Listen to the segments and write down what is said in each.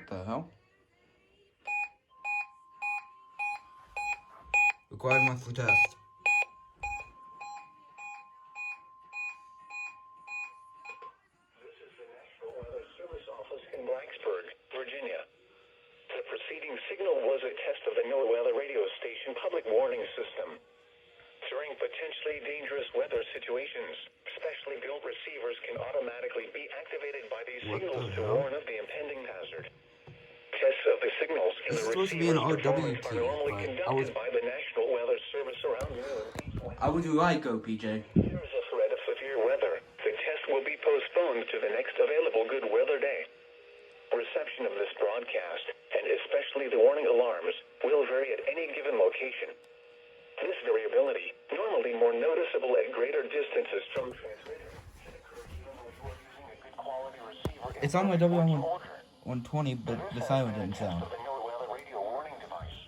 the hell? Required monthly test. This is the National Weather Service office in Blacksburg, Virginia. The preceding signal was a test of the NOAA weather radio station public warning system. During potentially dangerous weather situations, specially built receivers can automatically be activated by these signals to warn of the impending hazard. Tests of the signals and the receiver's performance are normally conducted by the National Weather Service around noon. How would you like, OPJ? There is a threat of severe weather. The test will be postponed to the next available good weather day. Reception of this broadcast, and especially the warning alarms, will vary at any given location. This variability, normally more noticeable at greater distances from transmitter, can occur even though you are using a good quality receiver. It's on my W120, but the siren didn't sound. The NOAA weather radio warning device.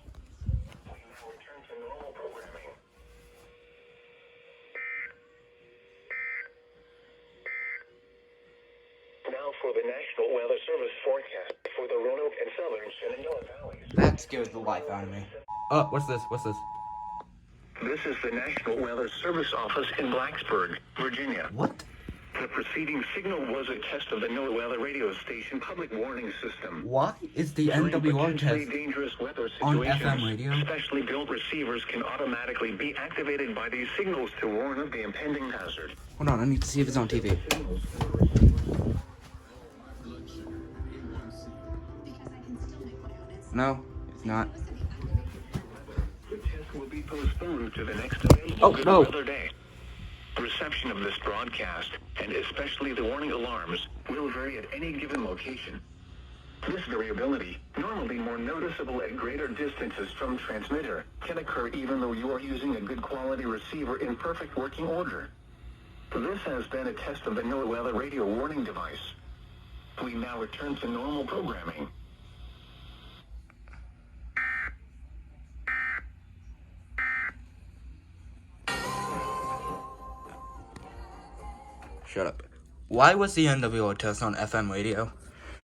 We now return to normal programming. Now for the National Weather Service forecast for the Roanoke and Southern Shenandoah valleys. That scared the life out of me. What's this? What's this? This is the National Weather Service office in Blacksburg, Virginia. What? The preceding signal was a test of the NOAA weather radio station public warning system. Why is the During NWR potentially test dangerous weather on situations, FM radio? specially built receivers can automatically be activated by these signals to warn of the impending hazard. Hold on, I need to see if it's on TV. No, it's not. The test will be postponed to the next available good weather day. Reception of this broadcast, and especially the warning alarms, will vary at any given location. This variability, normally more noticeable at greater distances from transmitter, can occur even though you are using a good quality receiver in perfect working order. This has been a test of the NOAA weather radio warning device. We now return to normal programming. Shut up. Why was the NWR test on FM radio?